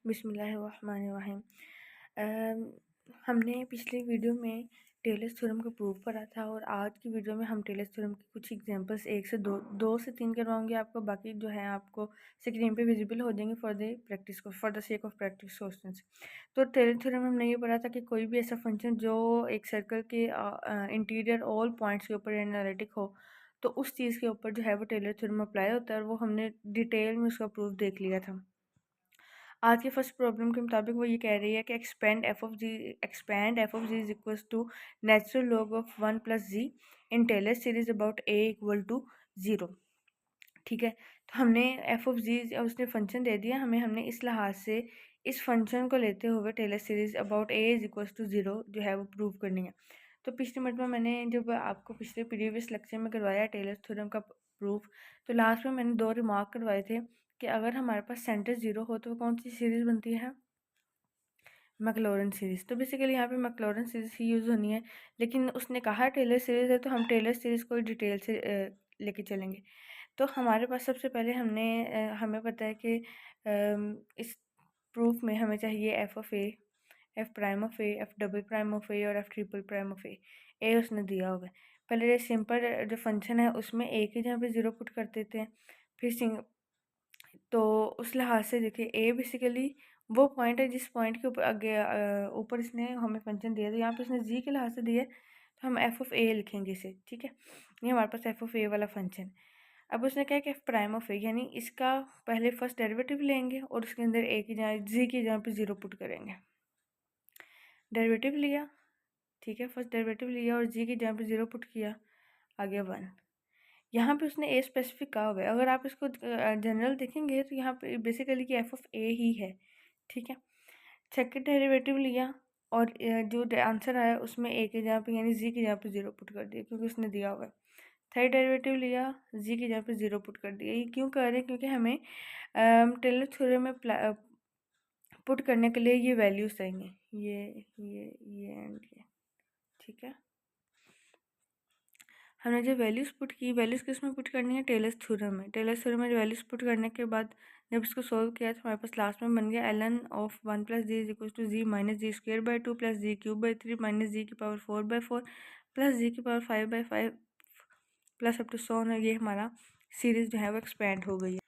बिस्मिल्लाहिर्रहमानिर्रहीम। हमने पिछले वीडियो में टेलर्स थ्योरम का प्रूफ पढ़ा था और आज की वीडियो में हम टेलर्स थ्योरम की कुछ एग्जांपल्स दो से तीन करवाऊंगी आपको। बाकी जो है आपको स्क्रीन पे विजिबल हो जाएंगे for the sake of practice questions. तो टेलर थ्योरम में हमने ये पढ़ा था कि कोई भी ऐसा फंक्शन जो एक सर्कल के इंटीरियर ऑल पॉइंट्स के ऊपर एनालिटिक हो तो उस चीज़ के ऊपर जो है वो टेलर थ्योरम अप्लाई होता है और वो हमने डिटेल में उसका प्रूफ देख लिया था। आज की फर्स्ट प्रॉब्लम के मुताबिक वो ये कह रही है कि expand F of ji is equal to natural log of 1 plus g in Taylor series about a equal to 0। ठीक है, तो हमने एफ ऑफ जी उसने फंक्शन दे दिया हमें, हमने इस लिहाज से इस फंक्शन को लेते हुए Taylor series about A is equal to 0 जो है वो प्रूव करनी है। तो पिछले मिनट में मैंने जब आपको पिछले प्रीवियस लेक्चर में करवाया टेलर थ्योरम का प्रूफ, तो लास्ट में मैंने दो रिमार्क करवाए थे कि अगर हमारे पास सेंटर ज़ीरो हो तो कौन सी सीरीज़ बनती है, मैक्लॉरेन सीरीज़। तो बेसिकली यहाँ पे मैक्लॉरेन सीरीज़ ही यूज़ होनी है, लेकिन उसने कहा टेलर सीरीज़ है तो हम टेलर सीरीज़ को डिटेल से लेके चलेंगे। तो हमारे पास सबसे पहले हमें पता है कि इस प्रूफ में हमें चाहिए F of A, F prime of A, F double prime of A और F triple prime of A उसने दिया होगा। पहले सिंपल जो फंक्शन है उसमें ए की जहाँ पे ज़ीरो पुट कर देते हैं, फिर तो उस लिहाज से देखिए ए बेसिकली वो पॉइंट है जिस पॉइंट के ऊपर आगे ऊपर इसने हमें फंक्शन दिया था, यहाँ पे इसने जी के लिहाज से दिया है तो हम एफ ऑफ ए लिखेंगे इसे। ठीक है, ये हमारे पास एफ ऑफ ए वाला फंक्शन। अब उसने क्या कि एफ प्राइम ऑफ ए यानी इसका पहले फर्स्ट डेरिवेटिव लेंगे और उसके अंदर ए की जगह जी की जगह पे ज़ीरो पुट करेंगे। डेरिवेटिव लिया, ठीक है, फर्स्ट डेरिवेटिव लिया और जी की जगह पे ज़ीरो पुट किया, आ गया 1। यहाँ पे उसने ए स्पेसिफिक कहा हुआ है, अगर आप इसको जनरल देखेंगे तो यहाँ पे बेसिकली कि एफ ऑफ ए ही है। ठीक है, सेकंड डेरिवेटिव लिया और जो आंसर आया उसमें ए के जगह पे यानी जी की जगह पे ज़ीरो पुट कर दिया क्योंकि उसने दिया हुआ है। थर्ड डेरिवेटिव लिया, जी की जगह पे ज़ीरो पुट कर दिया। ये क्यों कर रहे हैं, क्योंकि हमें टेलर थ्योरम में पुट करने के लिए ये वैल्यूज चाहिए, ये एंड ये। ठीक है, हमने जो वैल्यूज़ पुट की, वैल्यूज़ किस में पुट करनी है, टेलर्स थ्योरम में। टेलर्स थ्योरम में जो वैल्यूज़ पुट करने के बाद जब इसको सॉल्व किया तो हमारे पास लास्ट में बन गया ln of 1 plus Z is equal to Z minus Z square by 2 plus Z cube by 3 minus Z की पावर 4 बाई 4 प्लस जी की power 5 by 5 plus up to so on. ये हमारा सीरीज़ जो है वो एक्सपेंड हो गई है।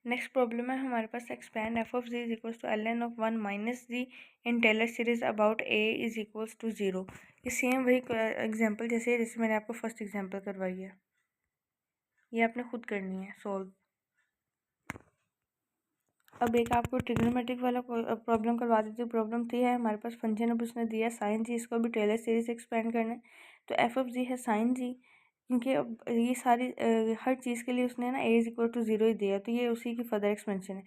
नेक्स्ट प्रॉब्लम है हमारे पास expand F of ji is equal to ln of 1 minus Z in Taylor series about A is equal to 0। ये सेम वही एग्जांपल जैसे मैंने आपको फर्स्ट एग्जांपल करवाई है, ये आपने खुद करनी है सॉल्व। अब एक आपको ट्रिग्नोमेट्रिक वाला प्रॉब्लम करवा देती हूँ। प्रॉब्लम थी है हमारे पास फंक्शन, अब उसने दिया साइन जी, इसको भी टेलर सीरीज एक्सपेंड करना है। तो एफ ऑफ जी है साइन जी, क्योंकि अब ये सारी हर चीज़ के लिए उसने ना ए इज इक्वल टू 0 ही दिया, तो ये उसी की फर्दर एक्सपेंशन है।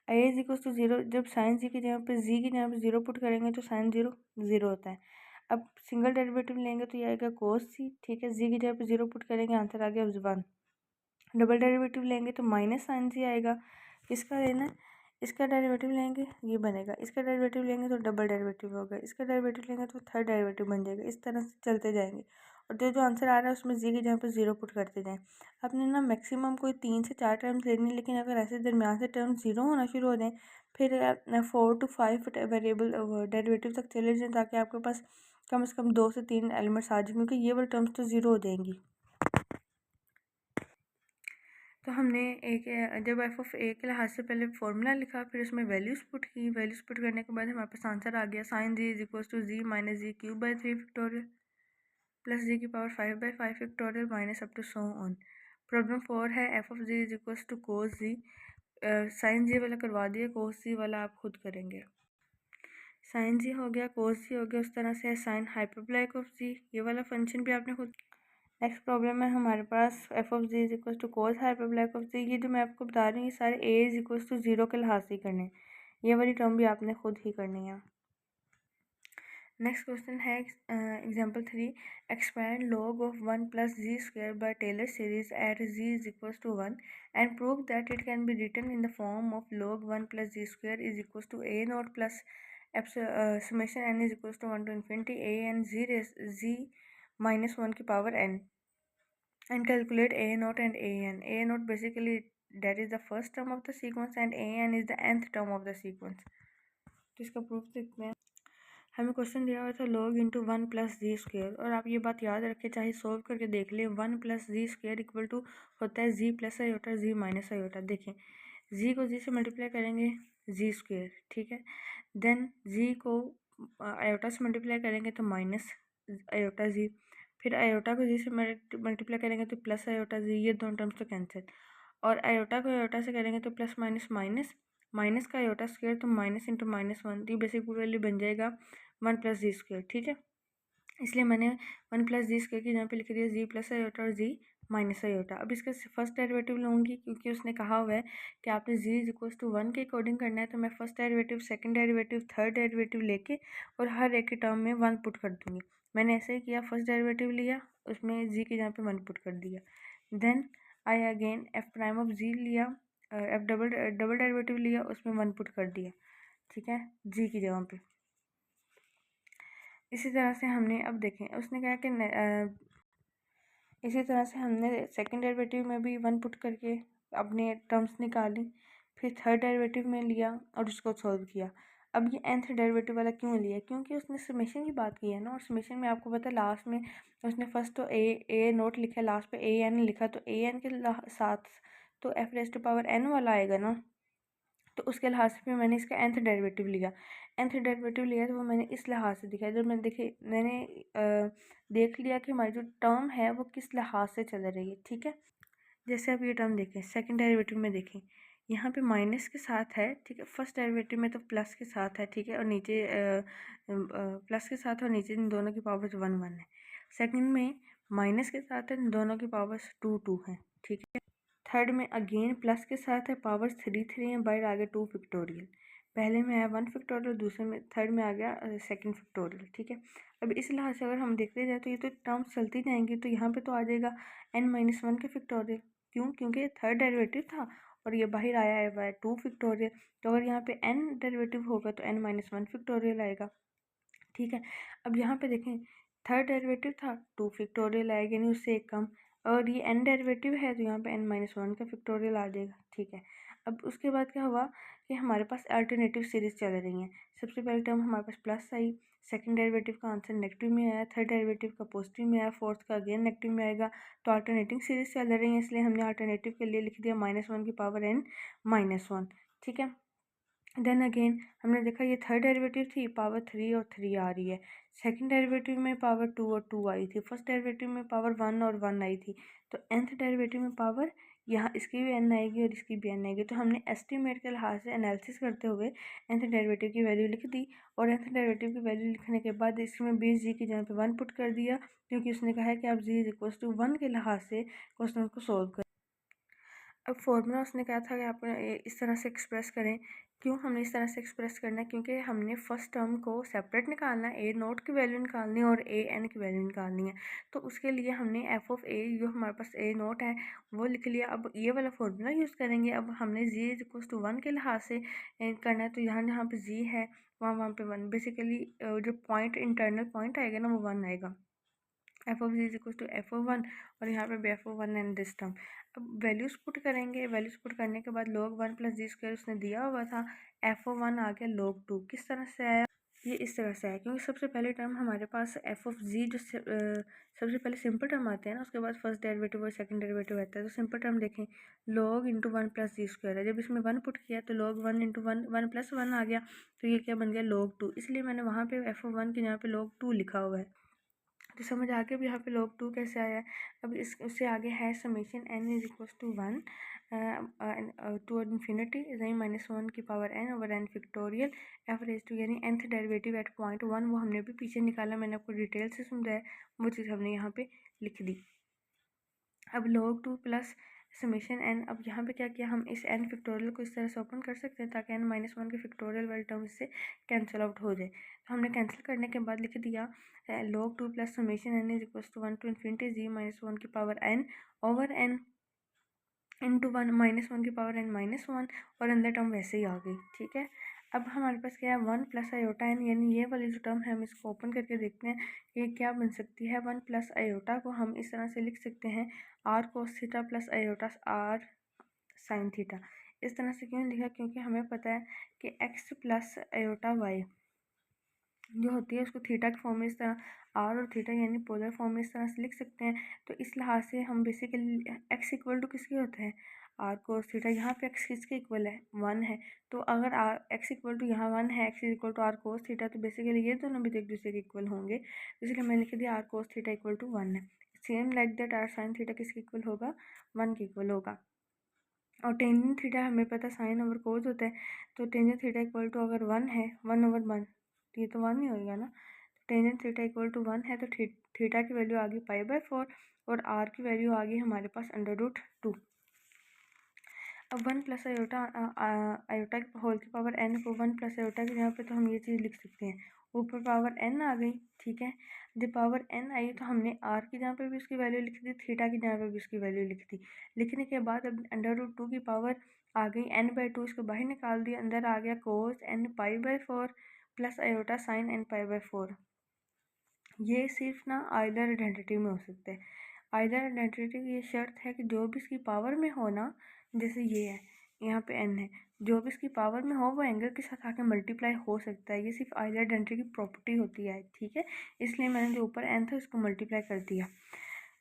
ए इज इक्वल टू 0, जब साइन जी की जगह पे जी की जगह पे 0 पुट करेंगे तो साइन 0 0 होता है। अब सिंगल डेरिवेटिव लेंगे तो ये आएगा कोस सी। ठीक है, जी की जगह पे 0 पुट करेंगे, आंसर आ गया 1। डबल डेरिवेटिव लेंगे तो माइनस साइन सी आएगा। किसका लेना है, इसका डेरिवेटिव लेंगे ये बनेगा, इसका डेरिवेटिव लेंगे तो डबल डेरिवेटिव होगा, इसका डेरिवेटिव लेंगे तो थर्ड डेरिवेटिव बन जाएगा। इस तरह से चलते जाएंगे और जो जो आंसर आ रहा है उसमें जी की जगह पे 0 पुट करते जाएं। आपने ना मैक्सिमम कोई 3 से 4 टर्म्स लेनी है, लेकिन अगर ऐसे दरमियान से टर्म 0 होना शुरू हो जाए फिर 4 to 5 वेरिएबल डेरिवेटिव तक चले जाएँ, ताकि आपके पास कम से कम 2 से 3 एलिमेंट्स आ जाए, क्योंकि ये वाले टर्म्स तो 0 हो जाएंगी। तो हमने एक जब एफ ऑफ ए के लिहाज से पहले फॉर्मूला लिखा, फिर उसमें वैल्यूज़ पुट की। वैल्यूज़ पुट करने के बाद हमारे पास आंसर आ गया sine Z is equal to Z minus Z cube by 3 factorial plus Z की power 5 by 5 factorial minus up to so on. Problem 4 है F of ji is equal to cos Z. Sine Z वाला करवा दिया, कोस जी वाला आप खुद करेंगे। Sign जी हो गया, कोस जी हो गया, उस तरह से साइन हाइपरबोलिक ऑफ जी, ये वाला फंक्शन भी आपने खुद। नेक्स्ट प्रॉब्लम है हमारे पास F of ji is equal to cos hyperbolic of Z. ये जो मैं आपको बता रही हूँ ये सारे ए इज इक्वल टू 0 के लिहाज से ही करने हैं, ये वाली टर्म भी आपने खुद ही करनी है। नेक्स्ट क्वेश्चन है example 3, expand log of 1 plus ji square by Taylor series at ji is equal to 1 and prove that it can be written in the form of log 1 plus ji square is equal to a naught plus summation N is equal to 1 to infinity a n g minus 1 की power n and calculate a naught and a N. A not basically that is the first term of the sequence and an is the nth term of the sequence। तो इसका proof देखते हैं। हमें question दिया हुआ था log into one plus G square, और आप ये बात याद रखें, चाहे सोल्व करके देख लें, one plus G square equal to होता है G plus iota G minus iota. देखें जी को जी से मल्टीप्लाई करेंगे जी स्क्वेयर, ठीक है, देन जी को आयोटा से मल्टीप्लाई करेंगे तो माइनस आयोटा जी, फिर आयोटा को जी से मल्टीप्लाई करेंगे तो प्लस आयोटा जी, ये दोनों टर्म्स तो कैंसिल, और आयोटा को आयोटा से करेंगे तो प्लस माइनस माइनस, माइनस का आयोटा स्क्वायर तो माइनस इंटू माइनस वन, तो बेसिक वैल्यू बन जाएगा वन प्लस जी स्क्वायर, ठीक है। इसलिए मैंने वन प्लस जी स्क्वायर की यहाँ पे लिख दिया जी प्लस आयोटा और जी माइनस आयोटा। अब इसका फर्स्ट डेरिवेटिव लूँगी क्योंकि उसने कहा हुआ है कि आपने जी इज इक्वल्स टू वन के अकॉर्डिंग करना है, तो मैं first derivative, second derivative, third derivative लेके और हर एक के टर्म में वन पुट कर दूँगी। मैंने ऐसे ही किया, फर्स्ट डेरिवेटिव लिया, उसमें जी के जहाँ पे वन पुट कर दिया, then I again F prime of Z लिया, एफ डबल डेरिवेटिव लिया, उसमें वन पुट कर दिया, ठीक है, जी की जगह पे। इसी तरह से हमने, अब देखें उसने कहा कि इसी तरह से हमने सेकंड डेरिवेटिव में भी वन पुट करके अपने टर्म्स निकाली, फिर थर्ड डेरिवेटिव में लिया और उसको सॉल्व किया। अब ये nth डेरिवेटिव वाला क्यों लिया, क्योंकि उसने समेशन की बात की है ना, और समेशन में आपको पता है लास्ट में उसने फर्स्ट तो ए नोट लिखा, लास्ट पे ए एन लिखा, तो ए एन के साथ तो f raise to power n वाला आएगा ना, तो उसके लिहाज से मैंने इसका nth डेरिवेटिव लिया। nth डेरिवेटिव लिया तो वो मैंने इस लिहाज से दिखाया, जब मैंने देख लिया कि हमारी जो टर्म है वो किस लिहाज से चल रही है, ठीक है। जैसे आप ये टर्म देखें, सेकंड डेरिवेटिव में देखें, यहाँ पे माइनस के साथ है, ठीक है, फर्स्ट डेरिवेटिव में तो प्लस के साथ है, ठीक है, और नीचे प्लस के साथ और नीचे इन दोनों की पावर्स वन वन है। सेकंड में माइनस के साथ है, इन दोनों की पावर्स टू टू है, ठीक है। थर्ड में अगेन प्लस के साथ है, पावर्स थ्री थ्री हैं, बाहर आ गया टू फिक्टोरियल। पहले में आया वन फिक्टोरियल, दूसरे में थर्ड में आ गया सेकंड फिक्टोरियल, ठीक है। अब इस लिहाज से अगर हम देखते जाए तो ये तो टर्म्स चलती जाएंगी, तो यहाँ पे तो आ जाएगा n माइनस वन के फिक्टोरियल, क्यों, क्योंकि थर्ड डेरिवेटिव था और ये बाहर आया है टू फिक्टोरियल, तो अगर यहाँ पे n डेरिवेटिव होगा तो n माइनस वन फिक्टोरियल आएगा, ठीक है। अब यहाँ पे देखें, थर्ड डेरिवेटिव था टू फिक्टोरियल आएगा, यानी उससे एक कम, और ये n डेरिवेटिव है तो यहाँ पे n माइनस वन का फिक्टोरियल आ जाएगा, ठीक है। अब उसके बाद क्या हुआ कि हमारे पास अल्टरनेटिव सीरीज चल रही हैं। सबसे पहले टर्म हमारे पास प्लस आई, सेकंड डेरिवेटिव का आंसर नेगेटिव में आया, थर्ड डेरिवेटिव का पॉजिटिव में आया, फोर्थ का अगेन नेगेटिव में आएगा, तो अल्टरनेटिंग सीरीज चल रही है, इसलिए हमने अल्टरनेटिव के लिए लिख दिया माइनस वन की पावर n माइनस वन, ठीक है। देन अगेन हमने देखा ये थर्ड डेरिवेटिव थी, पावर थ्री और थ्री आ रही है, सेकंड डेरिवेटिव में पावर टू और टू आई थी, फर्स्ट डेरिवेटिव में पावर वन और वन आई थी, तो nth डेरिवेटिव में पावर यहाँ इसकी भी n आएगी और इसकी भी n आएगी, तो हमने एस्टीमेट के लिहाज से एनालिसिस करते हुए nth डेरिवेटिव की वैल्यू लिख दी, और nth डेरिवेटिव की वैल्यू लिखने के बाद इसमें बीस जी की जगह पे वन पुट कर दिया, क्योंकि उसने कहा है कि आप जी इज इक्वल्स टू वन के लिहाज से क्वेश्चन को सोल्व करें। अब फॉर्मूला उसने कहा था कि आप इस तरह से एक्सप्रेस करें, क्यों हमने इस तरह से एक्सप्रेस करना है, क्योंकि हमने फर्स्ट टर्म को सेपरेट निकालना है, ए नोट की वैल्यू निकालनी है और ए एन की वैल्यू निकालनी है, तो उसके लिए हमने एफ ऑफ ए, जो हमारे पास ए नोट है वो लिख लिया। अब ये वाला फॉर्मूला यूज़ करेंगे। अब हमने जी इज इक्वल्स टू वन के लिहाज से करना है, तो यहाँ जहाँ पे जी है वहाँ पे वन, बेसिकली जो पॉइंट इंटरनल पॉइंट आएगा ना वो वन आएगा, f of ji is equal to f o one, और यहाँ पे भी f o one and this term. अब वैल्यूज़ पुट करेंगे, वैल्यूज़ पुट करने के बाद log वन प्लस जी स्क्वायर उसने दिया हुआ था, एफ ओ वन आ गया log टू। किस तरह से आया, ये इस तरह से आया, क्योंकि सबसे पहले टर्म हमारे पास एफ ऑफ जी जो सबसे पहले सिंपल टर्म आते हैं ना, उसके बाद फर्स्ट डेरिवेटिव और सेकंड डेरिवेटिव आता है, तो सिंपल टर्म देखें log इंटू वन प्लस जी स्क्वायर है, जब इसमें वन पुट किया तो log one into one, one plus one आ गया, तो ये क्या बन गया log टू, इसलिए मैंने वहाँ पे एफ ऑफ वन के यहाँ पे log टू लिखा हुआ है। तो समझ आ गया अब यहाँ पे log टू कैसे आया है। अब इस उससे आगे है summation n is equals to one to infinity Z minus one की power n over n factorial F raise to, यानी nth derivative at point one, वो हमने भी पीछे निकाला, मैंने आपको डिटेल से समझाया, वो चीज़ हमने यहाँ पे लिख दी। अब log two plus summation n, अब यहाँ पे क्या किया, हम इस n फिक्टोरियल को इस तरह से ओपन कर सकते हैं ताकि n माइनस वन के फिक्टोरियल वाली टर्म इससे कैंसिल आउट हो जाए, तो हमने कैंसिल करने के बाद लिख दिया log two plus summation n is equals to one to infinity Z minus one की power n over n into one minus one की पावर n माइनस वन, और अंदर टर्म वैसे ही आ गई, ठीक है। अब हमारे पास क्या है वन प्लस आयोटा n, यानी ये वाली जो टर्म है हम इसको ओपन करके देखते हैं ये क्या बन सकती है। वन प्लस आयोटा को हम इस तरह से लिख सकते हैं r cos theta plus iota r sin theta. इस तरह से क्यों लिखा, क्योंकि हमें पता है कि x प्लस आयोटा y जो होती है उसको थीटा की फॉर्म में इस तरह आर और थीटा यानी पोलर फॉर्म में इस तरह से लिख सकते हैं। तो इस लिहाज से हम बेसिकली एक्स इक्वल टू किसके होता है, आर कोस थीटा। यहाँ पे एक्स किसके इक्वल है, 1 है। तो अगर आर एक्स इक्वल टू यहाँ 1 है, x equal to r cos theta, तो बेसिकली ये दोनों भी तो एक दूसरे के इक्वल होंगे, इसलिए मैंने लिख दिया r cos theta equal to 1 है। Same like that r sin theta किसके इक्वल होगा, 1 के इक्वल होगा। और टेंजेंट थीटा हमें पता साइन ओवर कोस होता है, तो टेंजेंट थीटा इक्वल टू अगर 1 है, 1/1, तो ये तो 1 ही होगा ना। टेंजेंट थीटा इक्वल टू 1 है, तो थीटा की वैल्यू आ गई पाई/4 और आर की वैल्यू आ गई हमारे पास √2। अब 1 प्लस आयोटा आयोटा होल की पावर n को 1 प्लस आयोटा की जगह पे तो हम ये चीज़ लिख सकते हैं, ऊपर पावर n आ गई, ठीक है। जब पावर n आई तो हमने r की जगह पे भी उसकी वैल्यू लिख दी, थीटा की जगह पे भी उसकी वैल्यू लिख दी। लिखने के बाद अब √2 की पावर आ गई n/2, इसको बाहर निकाल दिया, अंदर आ गया कोस n पाई/4 प्लस आयोटा साइन n पाई/4। ये सिर्फ ना आइलर आइडेंटिटी में हो सकता है। आइलर आइडेंटिटी की ये शर्त है कि जो भी इसकी पावर में हो ना, जैसे ये है यहाँ पे n है, जो भी इसकी पावर में हो वो एंगल के साथ आके मल्टीप्लाई हो सकता है। ये सिर्फ आइलर आइडेंटिटी की प्रॉपर्टी होती है, ठीक है। इसलिए मैंने जो ऊपर n था उसको मल्टीप्लाई कर दिया।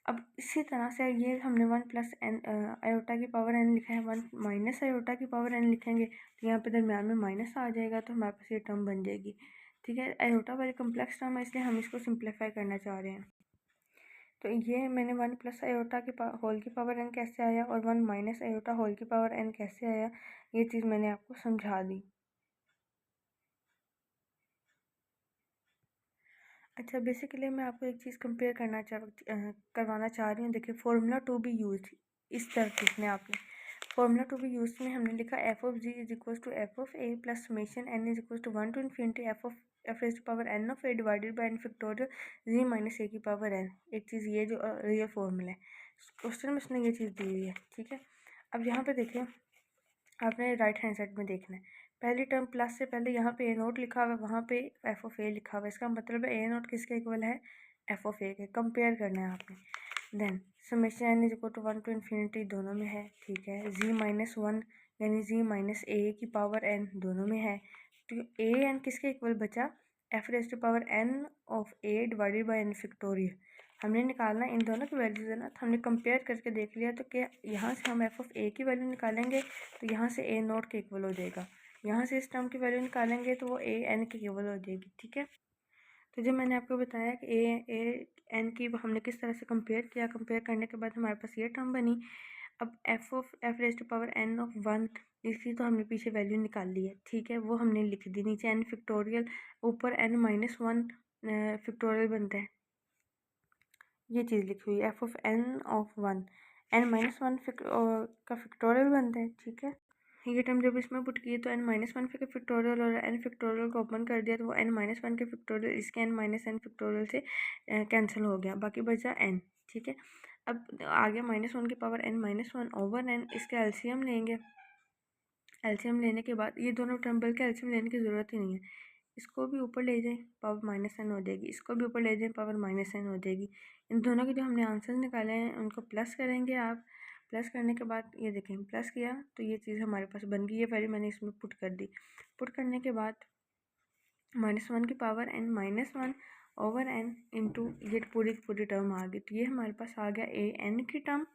अब इसी तरह से ये हमने 1 प्लस एन आयोटा की पावर n लिखा है, 1 माइनस आयोटा की पावर n लिखेंगे तो यहाँ पे दरम्यान में माइनस आ जाएगा, तो हमारे पास ये टर्म बन जाएगी, ठीक है। आयोटा वाली कम्प्लेक्स टर्म है, इसलिए हम इसको सिंप्लीफाई करना चाह रहे हैं। तो ये मैंने 1 प्लस आयोटा की होल की पावर n कैसे आया और 1 माइनस आयोटा होल की पावर n कैसे आया, ये चीज़ मैंने आपको समझा दी। अच्छा, बेसिकली मैं आपको एक चीज़ कंपेयर करवाना चाह रही हूँ। देखिए, फार्मूला टू बी यूज इस तरह लिखने आपने फार्मूला टू बी यूज में हमने लिखा F of ji is equal to F of A plus summation N is equal to 1 to infinity F raise to power N of A divided by N factorial Z minus A की power N. एक चीज़ ये जो real formula है, question में उसने ये चीज़ दी हुई है, ठीक है। अब यहाँ पे देखिए, आपने राइट हैंड साइड में देखना है, पहली टर्म प्लस से पहले यहाँ पे ए नोट लिखा हुआ है, वहाँ पे एफ ऑफ ए लिखा हुआ है। इसका मतलब है ए नोट किसके इक्वल है, एफ ऑफ ए के। कंपेयर करना है आपने। Then summation N is equal to 1 to infinity दोनों में है, ठीक है। जी माइनस 1 यानी जी माइनस ए की पावर एन दोनों में है, तो ए एन किसके इक्वल बचा, f raise to power N of A divided by N factorial. हमने निकालना इन दोनों की वैल्यूज है ना, तो हमने कंपेयर करके देख लिया, तो क्या यहाँ से हम एफ ऑफ ए की वैल्यू निकालेंगे तो यहाँ से ए नोट के इक्वल हो जाएगा, यहाँ से इस टर्म की वैल्यू निकालेंगे तो वो ए एन के इक्वल हो जाएगी, ठीक है। तो जब मैंने आपको बताया कि ए एन की हमने किस तरह से कंपेयर किया, कंपेयर करने के बाद हमारे पास ये टर्म बनी। अब f raise to power N of 1, इसकी तो हमने पीछे वैल्यू निकाल ली है, ठीक है, वो हमने लिख दी। नीचे एन फैक्टोरियल, ऊपर एन माइनस 1 फैक्टोरियल बनता है, ये चीज़ लिखी हुई है F of n of 1, n minus 1 का फैक्टोरियल बनता है, ठीक है। ये टर्म जब इसमें पुट किए तो एन माइनस 1 के फैक्टोरियल और एन फैक्टोरियल को ओपन कर दिया, तो वो एन माइनस 1 के फैक्टोरियल इसके एन माइनस एन फैक्टोरियल से कैंसिल हो गया, बाकी बचा एन, ठीक है। अब आगे -1 की power n minus 1 over n, इसका एलसीएम लेंगे। एलसीएम लेने के बाद ये दोनों टर्म, बल्कि एलसीएम लेने की ज़रूरत ही नहीं है, इसको भी ऊपर ले जाएं पावर माइनस एन हो जाएगी, इसको भी ऊपर ले जाएं पावर माइनस एन हो जाएगी। इन दोनों के जो हमने आंसर निकाले हैं उनको प्लस करेंगे आप। प्लस करने के बाद ये देखें, प्लस किया तो ये चीज़ हमारे पास बन गई, ये वैल्यू मैंने इसमें पुट कर दी। पुट करने के बाद -1 की power n minus 1 over n into ये पूरी की पूरी टर्म आ गई, तो ये हमारे पास आ गया ए एन की टर्म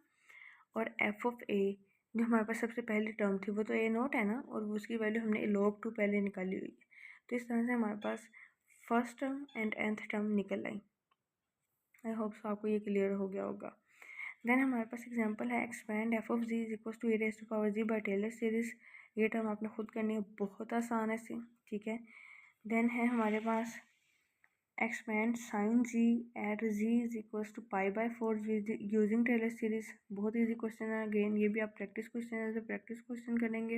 और एफ ऑफ ए जो हमारे पास सबसे पहली टर्म थी वो तो ए नोट है ना, और उसकी वैल्यू हमने log 2 पहले निकाली हुई है। तो इस तरह से हमारे पास first term and nth term निकल आई। आई होप सो आपको ये क्लियर हो गया होगा। देन हमारे पास एग्जांपल है expand F of ji is equal to a raise to power g by Taylor series. ये टर्म आपने खुद करनी है, बहुत आसान है सी, ठीक है। देन है हमारे पास expand sine Z at ji is equals to पाई/4 यूजिंग टेलर सीरीज। बहुत इजी क्वेश्चन है, अगेन ये भी आप प्रैक्टिस क्वेश्चन है, तो प्रैक्टिस क्वेश्चन करेंगे।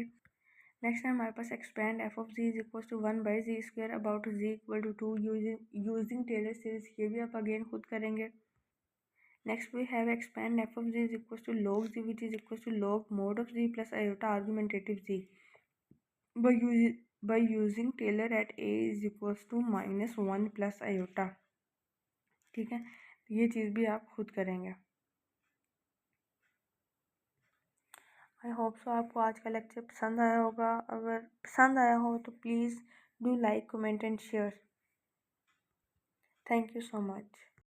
नेक्स्ट है हमारे पास expand F of ji is equals to 1/z² about Z equal to 2 using Taylor series. ये भी आप अगेन खुद करेंगे। Next we have expand F of ji is equals to log Z which is equals to log mod of Z plus iota argumentative Z by using Taylor at a is equals to -1 प्लस आयोटा, ठीक है। ये चीज़ भी आप खुद करेंगे। I hope so आपको आज का लेक्चर पसंद आया होगा। अगर पसंद आया हो तो please do like, comment and share. Thank you so much.